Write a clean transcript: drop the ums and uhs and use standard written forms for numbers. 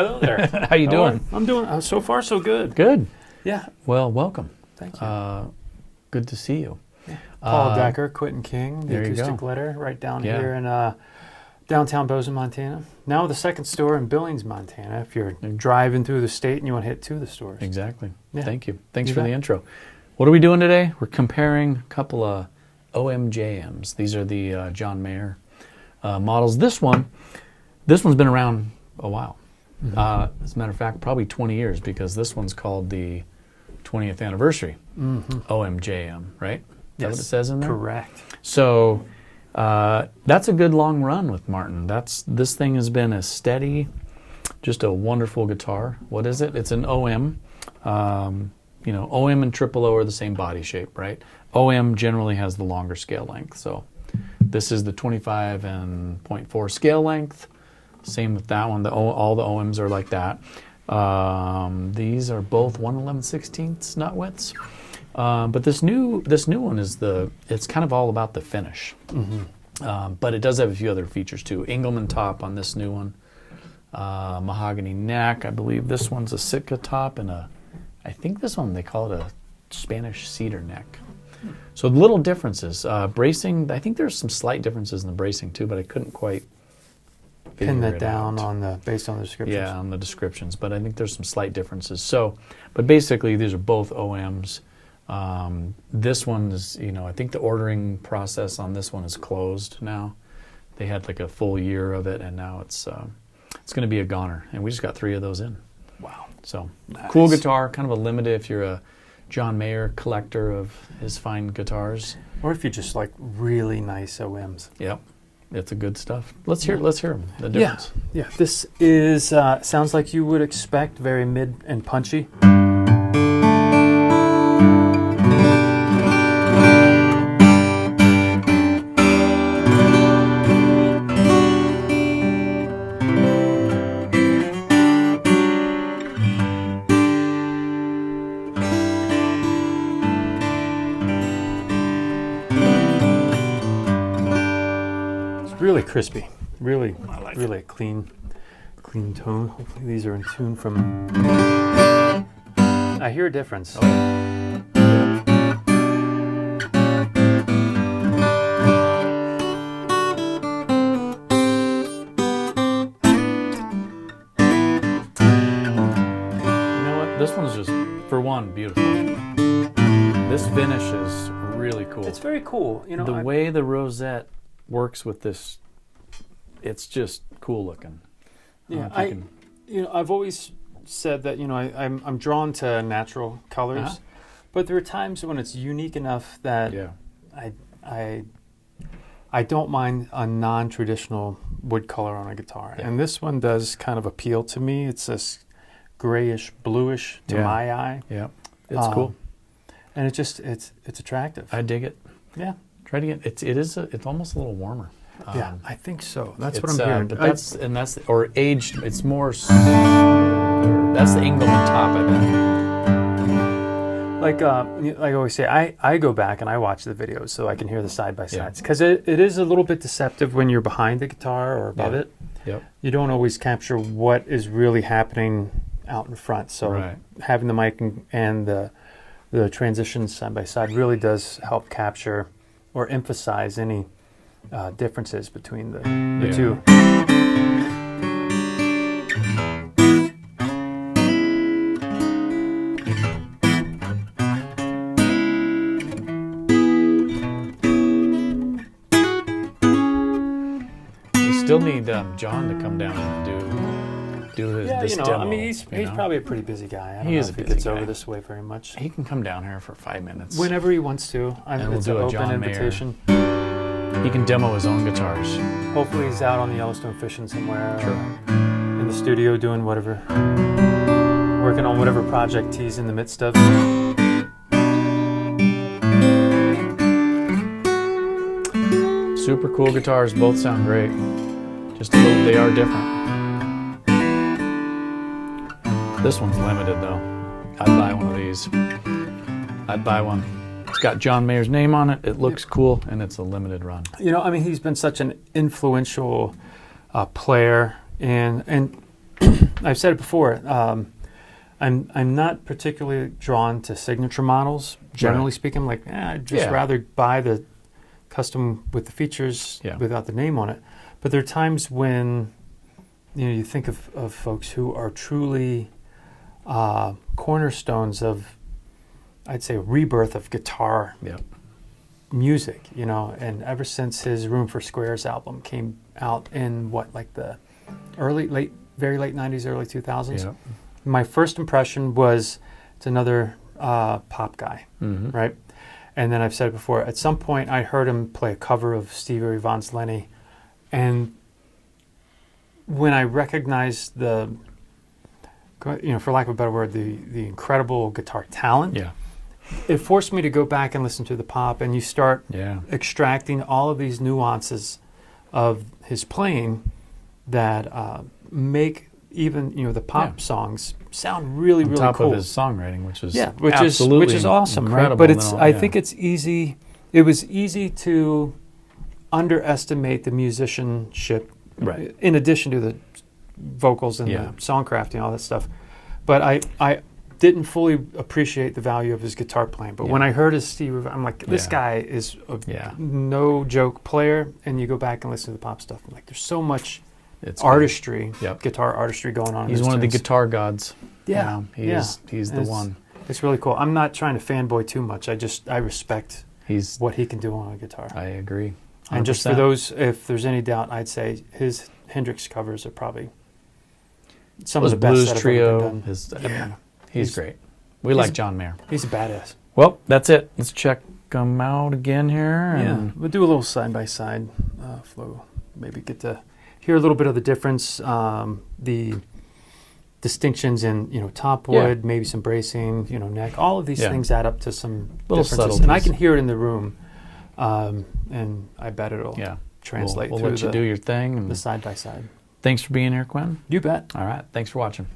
Hello there. How you doing? I'm doing so far so good. Good. Yeah. Well, welcome. Thank you. Good to see you. Yeah. Paul Decker, Quentin King, the there you acoustic go. letter, right down here in downtown Bozeman, Montana. Now the second store in Billings, Montana. If you're driving through the state and you want to hit two of the stores. Exactly. Yeah. Thank you. Thanks You for bet. the intro. What are we doing today? We're comparing a couple of OMJMs. These are the John Mayer models. This one's been around a while. As a matter of fact, probably 20 years, because this one's called the 20th anniversary OMJM, right? Is that what it says in there? Correct. So that's a good long run with Martin. This thing has been a steady, just a wonderful guitar. What is it? It's an OM. OM and triple O are the same body shape, right? OM generally has the longer scale length. So this is the 25 and 0.4 scale length. Same with that one. All the OMs are like that. These are both 1/11/16 nut widths. But this new one it's kind of all about the finish. But it does have a few other features too. Engelmann top on this new one. Mahogany neck. I believe this one's a Sitka top, and I think this one they call it a Spanish cedar neck. So little differences. Bracing, I think there's some slight differences in the bracing too, but I couldn't quite Pin that down out. based on the descriptions. Yeah, on the descriptions, but I think there's some slight differences. So, but basically these are both OMs. This one is, I think the ordering process on this one is closed now. They had like a full year of it, and now it's going to be a goner, and we just got 3 of those in. Wow. So Nice. Cool guitar, kind of a limited if you're a John Mayer collector of his fine guitars. Or if you just like really nice OMs. Yep, it's a good stuff. Let's hear them. The difference. Yeah. This is sounds like you would expect, very mid and punchy. Really crispy, really a clean tone. Hopefully these are in tune from. I hear a difference. This one's just, for one, beautiful. This finish is really cool. It's very cool. The way the rosette works with this, it's just cool looking. Yeah, I've always said that I'm drawn to natural colors, but there are times when it's unique enough that I don't mind a non-traditional wood color on a guitar, and this one does kind of appeal to me. It's this grayish bluish to my eye. Yeah, it's cool, and it's attractive. I dig it. Yeah, try to get it's almost a little warmer. Yeah, I think so. That's what I'm hearing. But that's or aged. It's more. That's the Engelmann top, I bet. Like I always say, I go back and I watch the videos so I can hear the side by sides, because it is a little bit deceptive when you're behind the guitar or above it. Yep. You don't always capture what is really happening out in front. So having the mic and the transitions side by side really does help capture or emphasize any differences between the two. We still need John to come down and do this demo. I mean, he's probably a pretty busy guy. I don't know if he gets over this way very much. He can come down here for 5 minutes. Whenever he wants to. It's an open invitation. He can demo his own guitars. Hopefully he's out on the Yellowstone fishing somewhere. Or in the studio doing whatever. Working on whatever project he's in the midst of. Super cool guitars. Both sound great. Just a little, they are different. This one's limited though. I'd buy one of these. I'd buy one. It's got John Mayer's name on it. It looks cool, and it's a limited run. He's been such an influential player, and I've said it before. I'm not particularly drawn to signature models. Generally speaking, I'm like, I'd just rather buy the custom with the features without the name on it. But there are times when you think of folks who are truly cornerstones of, I'd say, a rebirth of guitar music. And ever since his Room for Squares album came out in the very late 90s, early 2000s. My first impression was it's another pop guy, right? And then I've said it before, at some point I heard him play a cover of Stevie Ray Vaughan's Lenny, and when I recognized the, for lack of a better word, the incredible guitar talent, it forced me to go back and listen to the pop, and you start extracting all of these nuances of his playing that make even the pop songs sound really on really top cool. of his songwriting, which is which is awesome, right? But I think it's easy. It was easy to underestimate the musicianship, right? In addition to the vocals and the songcrafting, all that stuff. But I didn't fully appreciate the value of his guitar playing. But when I heard his Steve, I'm like, this guy is a no joke player. And you go back and listen to the pop stuff, I'm like, there's so much artistry, guitar artistry going on. He's one of the guitar gods. Yeah, he's the one. It's really cool. I'm not trying to fanboy too much. I respect what he can do on a guitar. I agree. 100%. And just for those, if there's any doubt, I'd say his Hendrix covers are probably some of the best Blues that have Trio. ever been done. He's great. We like John Mayer. He's a badass. Well, that's it. Let's check them out again here. And we'll do a little side-by-side flow. Maybe get to hear a little bit of the difference, the distinctions in top wood, maybe some bracing, neck. All of these things add up to some little differences, subtleties. and I can hear it in the room, and I bet it'll translate. We'll through let you do your thing. The side by side. Thanks for being here, Quinn. You bet. All right. Thanks for watching.